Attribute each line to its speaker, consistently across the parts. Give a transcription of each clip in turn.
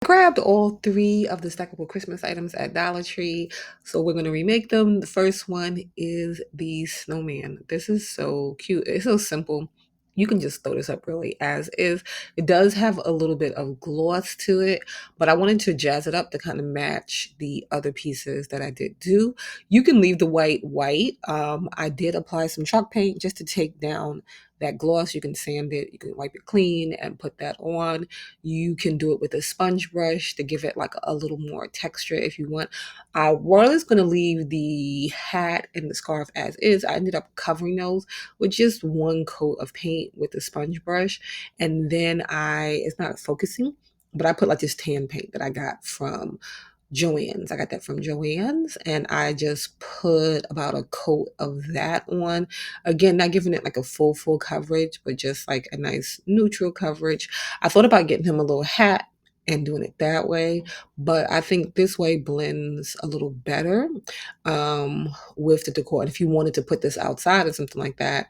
Speaker 1: grabbed all three of the stackable Christmas items at Dollar Tree, so we're gonna remake them. The first one is the snowman. This is so cute. It's so simple. You can just throw this up really as is. It does have a little bit of gloss to it, but I wanted to jazz it up to kind of match the other pieces that I did do. You can leave the white white. I did apply some chalk paint just to take down that gloss. You can sand it, you can wipe it clean and put that on. You can do it with a sponge brush to give it like a little more texture if you want. I was going to leave the hat and the scarf as is. I ended up covering those with just one coat of paint with a sponge brush. And then it's not focusing, but I put like this tan paint that I got from Joann's. I got that from Joann's, and I just put about a coat of that on. Again, not giving it like a full coverage, but just like a nice neutral coverage. I thought about getting him a little hat and doing it that way, but I think this way blends a little better with the decor. And if you wanted to put this outside or something like that,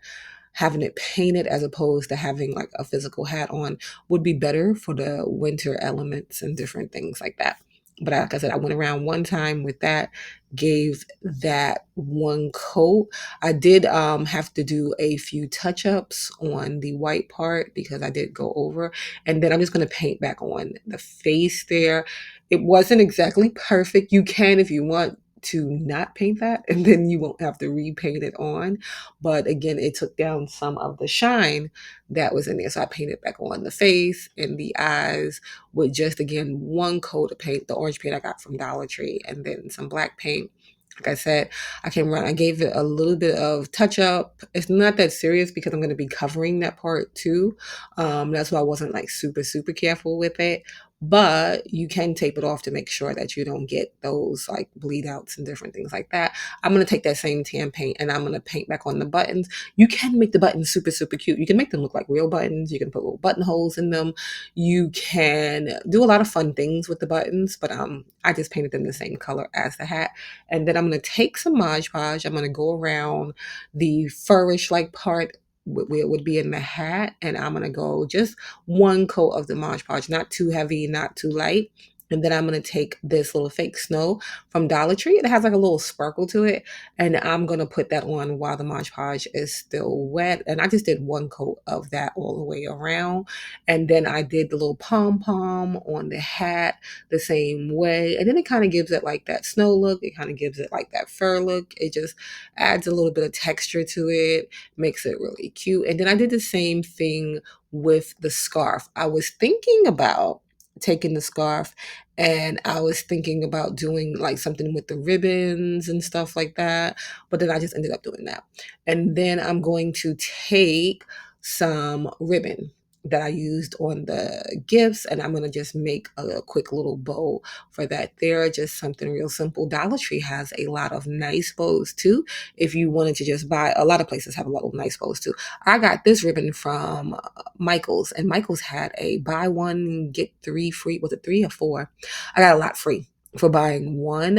Speaker 1: having it painted as opposed to having like a physical hat on would be better for the winter elements and different things like that. But like I said, I went around one time with that, gave that one coat. I did have to do a few touch-ups on the white part because I did go over. And then I'm just going to paint back on the face there. It wasn't exactly perfect. You can, if you want to not paint that, and then you won't have to repaint it on. But again, it took down some of the shine that was in there. So I painted back on the face and the eyes with just, again, one coat of paint, the orange paint I got from Dollar Tree, and then some black paint. Like I said, I came around, I gave it a little bit of touch up. It's not that serious because I'm going to be covering that part too. That's why I wasn't like super careful with it. But you can tape it off to make sure that you don't get those like bleed outs and different things like that. I'm going to take that same tan paint and I'm going to paint back on the buttons. You can make the buttons super cute. You can make them look like real buttons. You can put little buttonholes in them. You can do a lot of fun things with the buttons, but I just painted them the same color as the hat. And then I'm going to take some Mod Podge. I'm going to go around the furish like part where it would be in the hat, and I'm going to go just one coat of the Mod Podge, not too heavy, not too light. And then I'm going to take this little fake snow from Dollar Tree. It has like a little sparkle to it. And I'm going to put that on while the Mod Podge is still wet. And I just did one coat of that all the way around. And then I did the little pom-pom on the hat the same way. And then it kind of gives it like that snow look. It kind of gives it like that fur look. It just adds a little bit of texture to it, makes it really cute. And then I did the same thing with the scarf. I was thinking about taking the scarf and I was thinking about doing like something with the ribbons and stuff like that, but then I just ended up doing that. And then I'm going to take some ribbon that I used on the gifts and I'm going to just make a quick little bow for that there. Just something real simple. Dollar Tree has a lot of nice bows too. If you wanted to just buy, a lot of places have a lot of nice bows too. I got this ribbon from Michael's, and Michael's had a buy one get three free. Was it three or four? I got a lot free for buying one.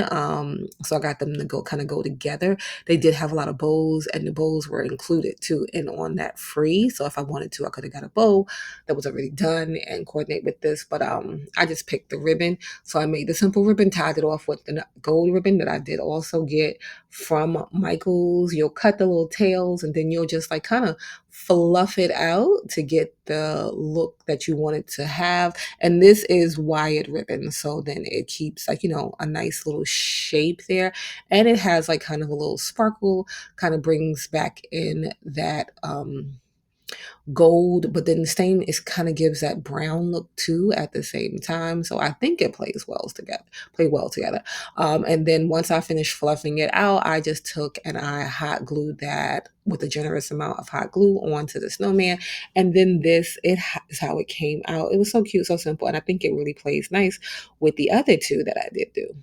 Speaker 1: So I got them to go together. They did have a lot of bows, and the bows were included too, and on that free. So if I wanted to, I could have got a bow that was already done and coordinate with this. But I just picked the ribbon. So I made the simple ribbon, tied it off with the gold ribbon that I did also get from Michael's. You'll cut the little tails, and then you'll just like kind of fluff it out to get the look that you want it to have. And this is wired ribbon, so then it keeps like, a nice little shape there. And it has like kind of a little sparkle, kind of brings back in that gold, but then the stain is kind of gives that brown look too at the same time. So I think it play well together. And then once I finished fluffing it out, I just took and I hot glued that with a generous amount of hot glue onto the snowman. And then is how it came out. It was so cute, so simple. And I think it really plays nice with the other two that I did do.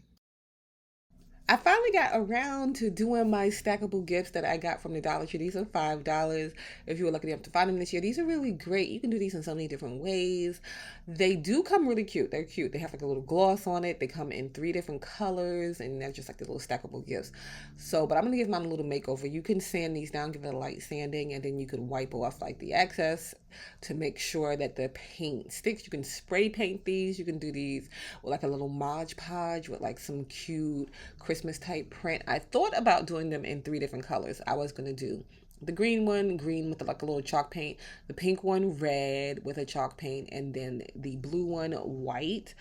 Speaker 1: I finally got around to doing my stackable gifts that I got from the Dollar Tree. These are $5. If you were lucky enough to find them this year, these are really great. You can do these in so many different ways. They do come really cute. They're cute. They have like a little gloss on it. They come in three different colors, and they're just like the little stackable gifts. So, but I'm gonna give mine a little makeover. You can sand these down, give it a light sanding, and then you can wipe off like the excess to make sure that the paint sticks. You can spray paint these. You can do these with like a little Mod Podge with like some cute Christmas type print. I thought about doing them in three different colors. I was gonna do the green one, green with like a little chalk paint, the pink one, red with a chalk paint, and then the blue one, white,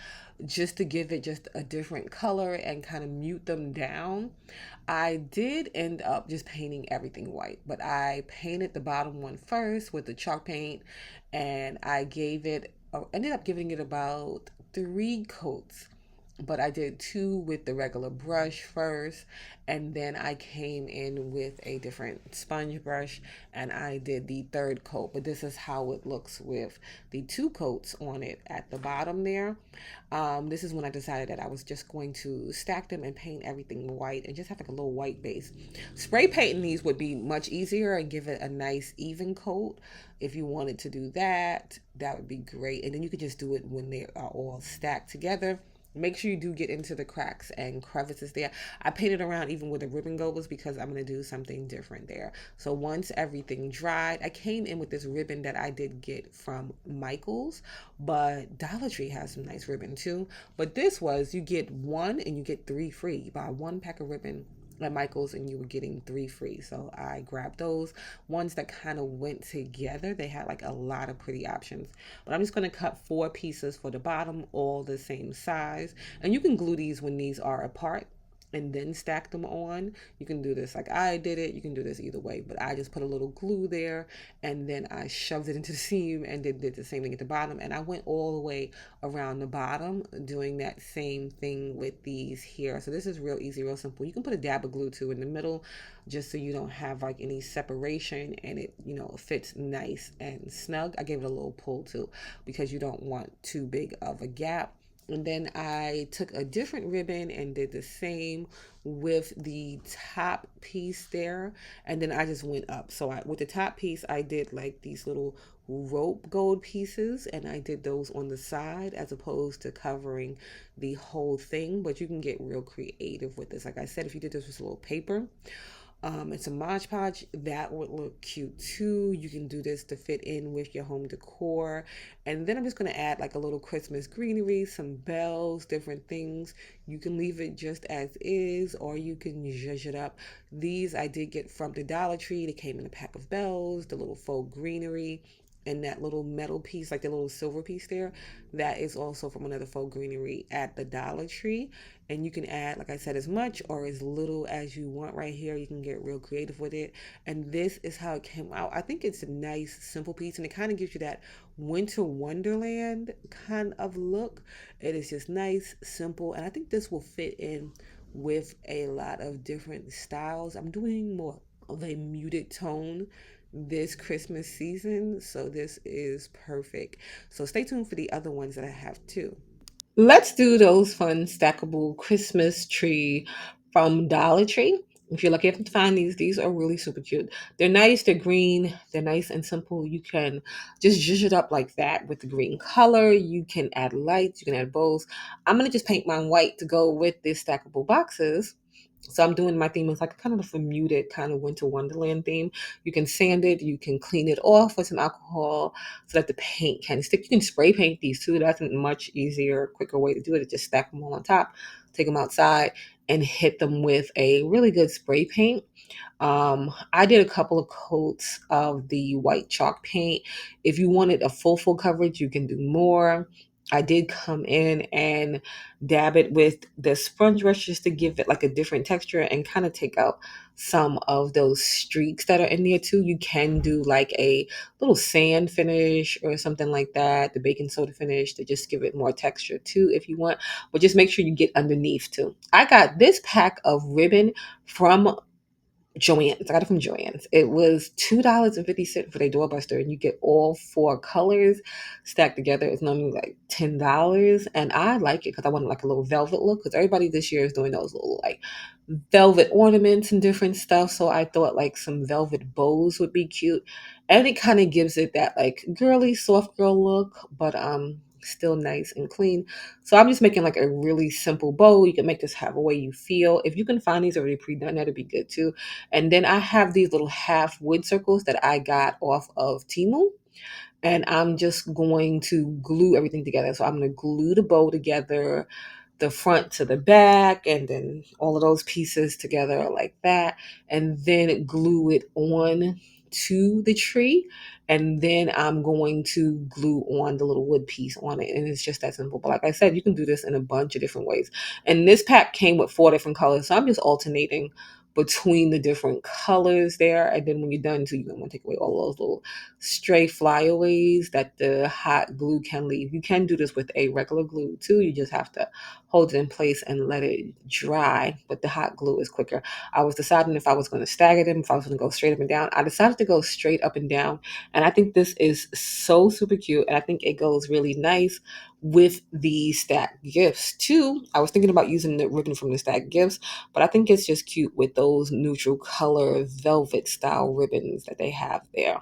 Speaker 1: just to give it just a different color and kind of mute them down. I did end up just painting everything white, but I painted the bottom one first with the chalk paint, and I ended up giving it about three coats, but I did two with the regular brush first, and then I came in with a different sponge brush and I did the third coat. But this is how it looks with the two coats on it at the bottom there. This is when I decided that I was just going to stack them and paint everything white and just have like a little white base. Spray painting these would be much easier and give it a nice even coat. If you wanted to do that, that would be great. And then you could just do it when they are all stacked together. Make sure you do get into the cracks and crevices there. I painted around even where the ribbon goes because I'm going to do something different there. So once everything dried, I came in with this ribbon that I did get from Michael's, but Dollar Tree has some nice ribbon too. But this was, you get one and you get three free. You buy one pack of ribbon at Michael's and you were getting three free. So I grabbed those ones that kind of went together. They had like a lot of pretty options. But I'm just going to cut four pieces for the bottom, all the same size. And you can glue these when these are apart and then stack them on. You can do this like I did it. You can do this either way, but I just put a little glue there and then I shoved it into the seam and did the same thing at the bottom. And I went all the way around the bottom doing that same thing with these here. So this is real easy, real simple. You can put a dab of glue too in the middle just so you don't have like any separation and it, fits nice and snug. I gave it a little pull too because you don't want too big of a gap. And then I took a different ribbon and did the same with the top piece there. And then I just went up. So with the top piece, I did like these little rope gold pieces and I did those on the side as opposed to covering the whole thing. But you can get real creative with this. Like I said, if you did this with a little paper, it's a Mod Podge. That would look cute too. You can do this to fit in with your home decor. And then I'm just going to add like a little Christmas greenery, some bells, different things. You can leave it just as is or you can zhuzh it up. These I did get from the Dollar Tree. They came in a pack of bells, the little faux greenery, and that little metal piece, like the little silver piece there, that is also from another faux greenery at the Dollar Tree. And you can add, like I said, as much or as little as you want right here. You can get real creative with it. And this is how it came out. I think it's a nice, simple piece, and it kind of gives you that winter wonderland kind of look. It is just nice, simple, and I think this will fit in with a lot of different styles. I'm doing more of a muted tone this Christmas season, so this is perfect. So stay tuned for the other ones that I have too. Let's do those fun stackable Christmas tree from Dollar Tree. If you're lucky enough to find these are really super cute. They're nice, they're green, they're nice and simple. You can just zhuzh it up like that with the green color. You can add lights, you can add bows. I'm gonna just paint mine white to go with the stackable boxes. So I'm doing my theme. It's like kind of a muted kind of winter wonderland theme. You can sand it, you can clean it off with some alcohol so that the paint can stick. You can spray paint these too. That's a much easier, quicker way to do it. Just stack them all on top, take them outside, and hit them with a really good spray paint. I did a couple of coats of the white chalk paint. If you wanted a full coverage, you can do more. I did come in and dab it with the sponge brush just to give it like a different texture and kind of take out some of those streaks that are in there too. You can do like a little sand finish or something like that, the baking soda finish to just give it more texture too if you want. But just make sure you get underneath too. I got this pack of ribbon from Joann's. I got it from Joann's. It was $2.50 for their doorbuster, and you get all four colors stacked together. It's normally like $10, and I like it because I wanted like a little velvet look. Because everybody this year is doing those little like velvet ornaments and different stuff. So I thought like some velvet bows would be cute, and it kind of gives it that like girly, soft girl look, but still nice and clean. So I'm just making like a really simple bow. You can make this however way you feel. If you can find these already pre-done, that'd be good too. And then I have these little half wood circles that I got off of Temu. And I'm just going to glue everything together. So I'm going to glue the bow together, the front to the back, and then all of those pieces together like that. And then glue it on to the tree. And then I'm going to glue on the little wood piece on it. And it's just that simple. But like I said, you can do this in a bunch of different ways. And this pack came with 4 different colors. So I'm just alternating between the different colors there. And then when you're done too, you're gonna want to take away all those little stray flyaways that the hot glue can leave. You can do this with a regular glue too. You just have to hold it in place and let it dry. But the hot glue is quicker. I was deciding if I was going to stagger them, if I was going to go straight up and down. I decided to go straight up and down. And I think this is so super cute. And I think it goes really nice with the stack gifts too. I was thinking about using the ribbon from the stack gifts, but I think it's just cute with those neutral color velvet style ribbons that they have there.